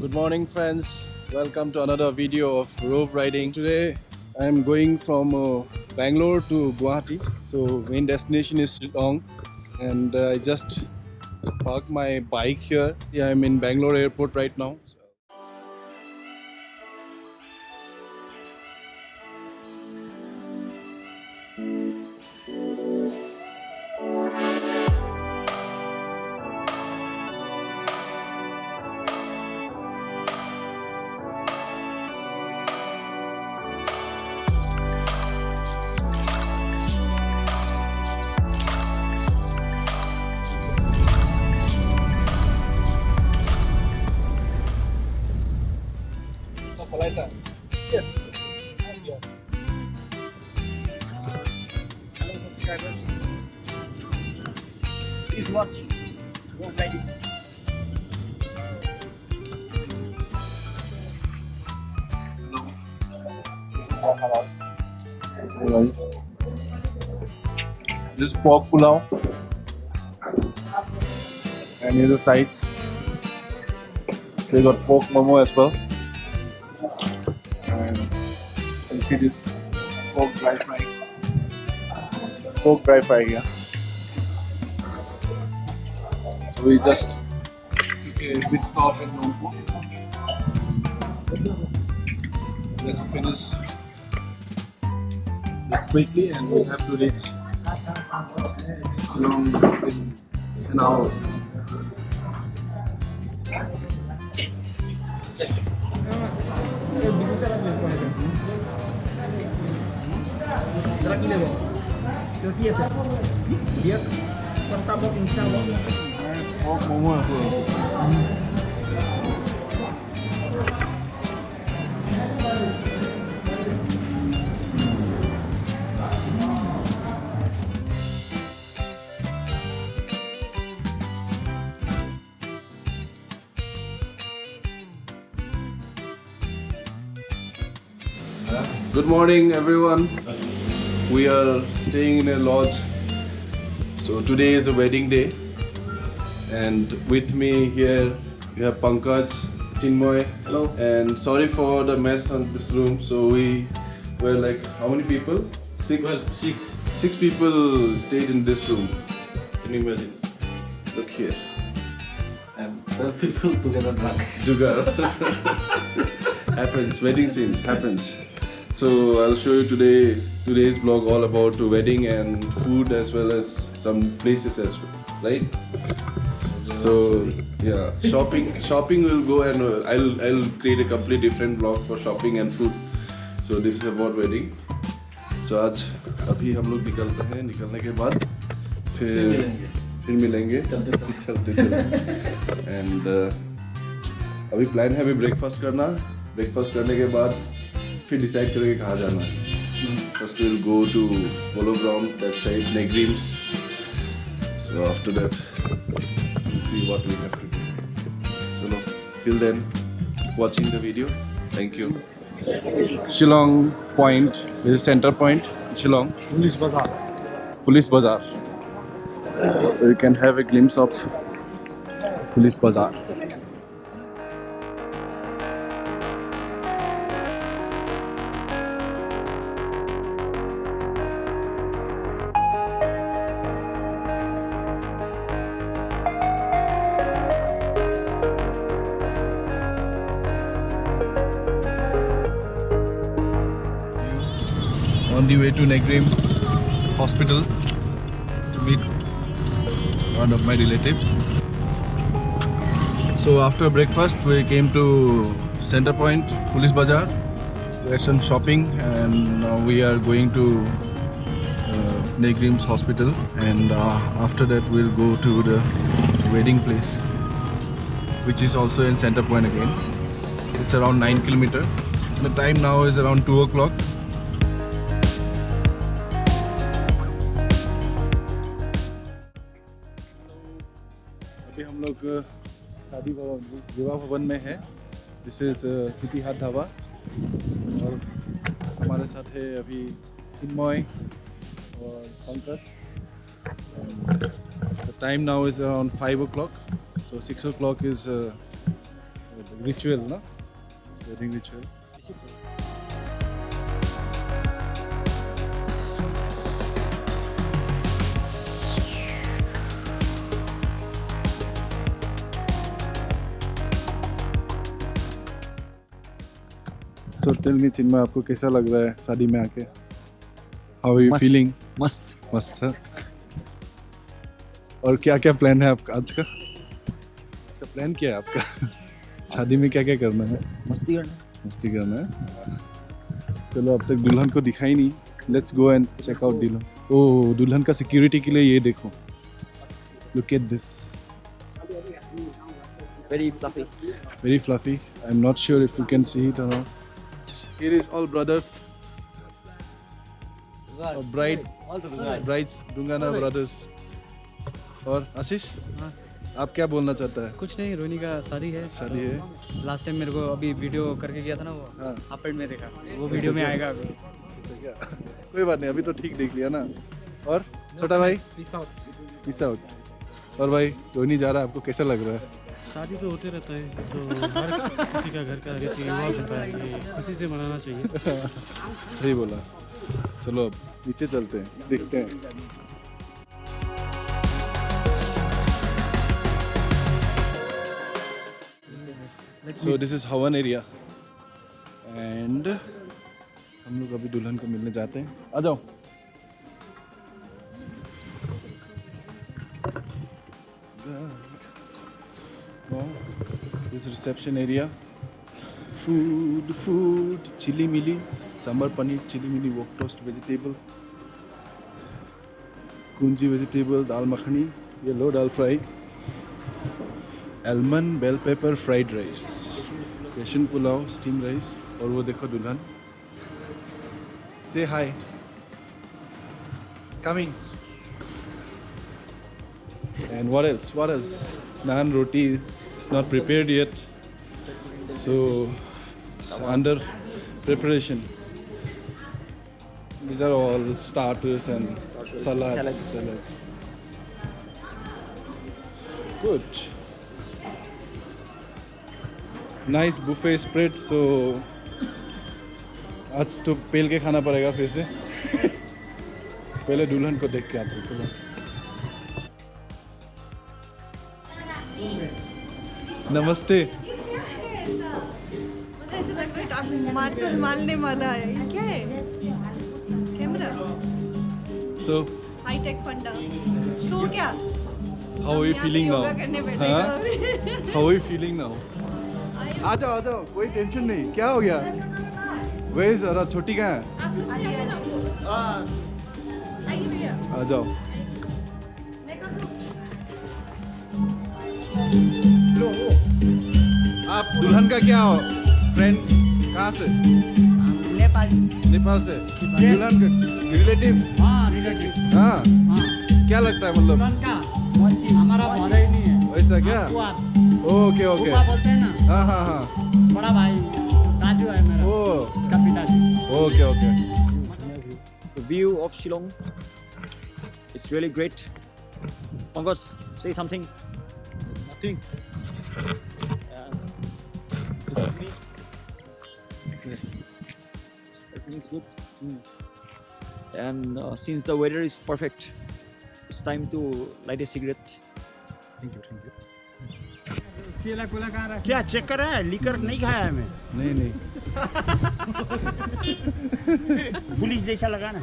Good morning friends, welcome to another video of rope riding. Today I am going from Bangalore to Guwahati. So main destination is Shillong and I just parked my bike here. Yeah, I'm in Bangalore airport right now. Yes. Hello subscribers, please watch rope riding. This pork pulao and here's the sides. They got pork momo as well. And you see this pork dry fry. Pork dry fry here. So we just took a quick stop in Nongpo. Let's finish this quickly and we have to reach Shillong in an hour. Dia pertama insya Allah. Pork momo as well. Good morning everyone. We are staying in a lodge. So today is a wedding day and with me here we have Pankaj, Chinmoy. Hello. And sorry for the mess on this room. So we were like how many people? Six people stayed in this room. Can you imagine? Look here. And 12 people together drunk. Jugar. Happens, wedding scenes happens. So I'll show you today's vlog all about wedding and food as well as some places as well, right? So yeah, shopping will go and I'll create a completely different vlog for shopping and food. So this is about wedding. So आज अभी हम लोग निकलते हैं, निकलने के बाद फिर मिलेंगे चलते एंड अभी प्लान है अभी ब्रेकफास्ट करने के बाद फिर डिसाइड करेंगे कहाँ जाना है. First we'll go to Polo Ground, that side, Negrims. So after that, we'll see what we have to do. So till then, keep watching the video. Thank you. Shillong Point, this is center point, Shillong. Police Bazaar. So you can have a glimpse of Police Bazaar. On the way to Negrims hospital to meet one of my relatives. So after breakfast we came to Center Point, Police Bazaar. We had some shopping and now we are going to Negrims hospital and after that we'll go to the wedding place, which is also in Center Point again. It's around 9 kilometers. The time now is around 2 o'clock. अभी हम लोग शादी विवाह भवन में है. This is city हाट ढाबा और हमारे साथ है अभी चिन्मय और Pankaj. The time now is around 5 o'clock. So 6 o'clock is Ritual, no? Wedding ritual. So tell me, चिन्मय, आपको कैसा लग रहा है शादी में आके? How are you feeling? मस्त मस्त है। और क्या क्या प्लान है आपका आज का? इसका प्लान क्या है आपका? शादी में क्या क्या करना है? मस्ती करना है। चलो, अब तक दुल्हन को दिखाई नहीं। Let's go and check out दुल्हन। ओह, दुल्हन का सिक्योरिटी के लिए ये देखो। Look at this. very fluffy. Very fluffy. I'm not sure if you can see it or not. Here is all brothers. Brides, Dungana brothers. और आशीष, आप क्या बोलना चाहता है? कुछ नहीं, रोहिणी का शादी है। शादी है। लास्ट टाइम मेरे को अभी वीडियो करके गया था ना वो, हाँ। हाफ पैंट में देखा, वो वीडियो में आएगा अभी। क्या? कोई बात नहीं, अभी तो ठीक देख लिया ना। और छोटा भाई, पीस आउट। और भाई, रोहिणी जा रहा है, आपको कैसा लग रहा है? शादी तो होते रहता है, तो हर किसी का घर का रीति रिवाज होता है, ये खुशी से मनाना चाहिए। सही बोला। चलो अब नीचे चलते हैं, देखते हैं। So this is Hawan area and हम लोग अभी दुल्हन को मिलने जाते हैं। आ जाओ। This is reception area. Food, chili mili, sambar paneer, chili mili, wok toast vegetable, kunji vegetable, dal makhani, yellow dal fry, almond bell pepper fried rice, Russian pulao, steamed rice, और वो देखो दुल्हन। Say hi. Coming. And what else? Naan roti is not prepared yet, so it's under preparation. These are all starters and salads. Good. Nice buffet spread. So आज तो पेल के खाना पड़ेगा फिर से। पहले दुल्हन को देख के आते हैं। नमस्ते। मारने वाला है, क्या है? कैमरा। So हाई टेक फंडा। सो क्या? how are you feeling now? Yoga करने बैठे हाँ? हैं अभी। How are you feeling now? आ जाओ, कोई टेंशन नहीं। क्या हो गया? वही जरा छोटी कहाँ है? आ जाओ। आप दुल्हन का क्या हो? फ्रेंड कहाँ से? नेपाल से। दुल्हन का रिलेटिव? हाँ। क्या लगता है मतलब? हमारा भाई नहीं है, वैसा क्या? ओके। बोलते हैं ना, हाँ। बड़ा भाई दादू है मेरा, ओ उसका पिताजी। Okay. The view of Shillong is really great. Pankaj, say something. Nothing. Everything's good. And since the weather is perfect, it's time to light a cigarette. Thank you. केला कहाँ रखा? क्या चेक कर रहा है? लीकर नहीं खाया है मैं। नहीं। पुलिस जैसा लगा ना।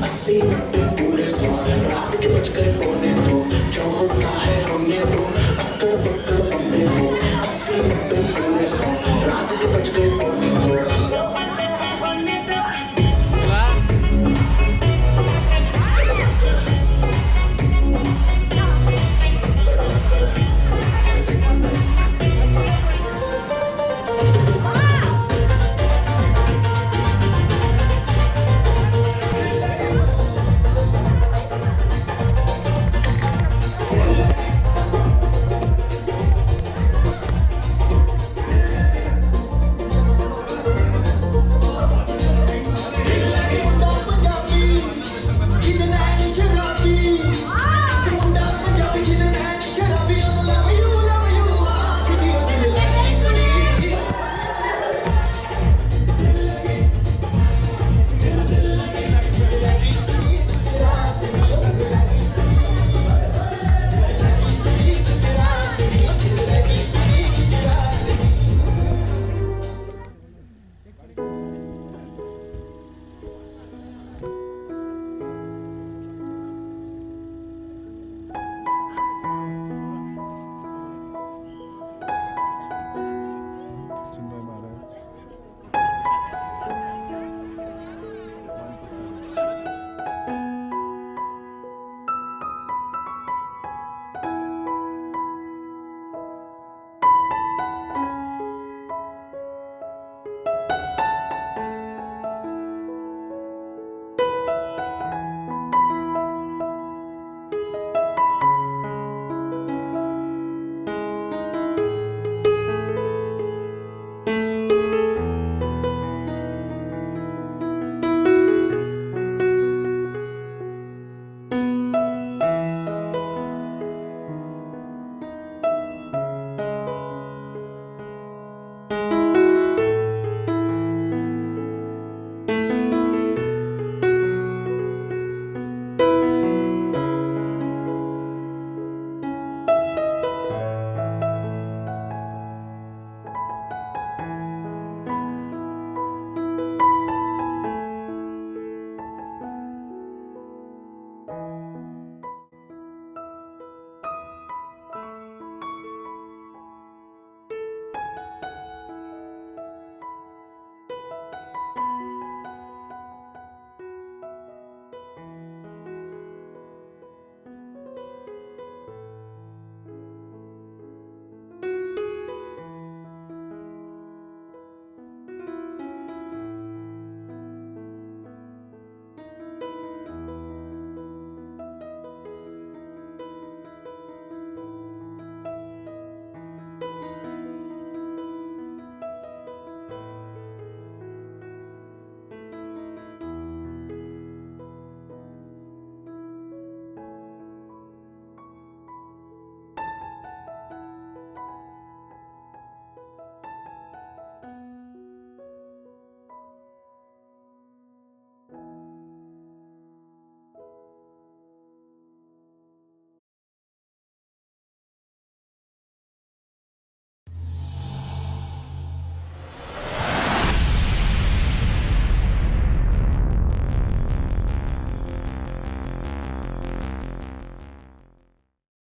I see the big booty song.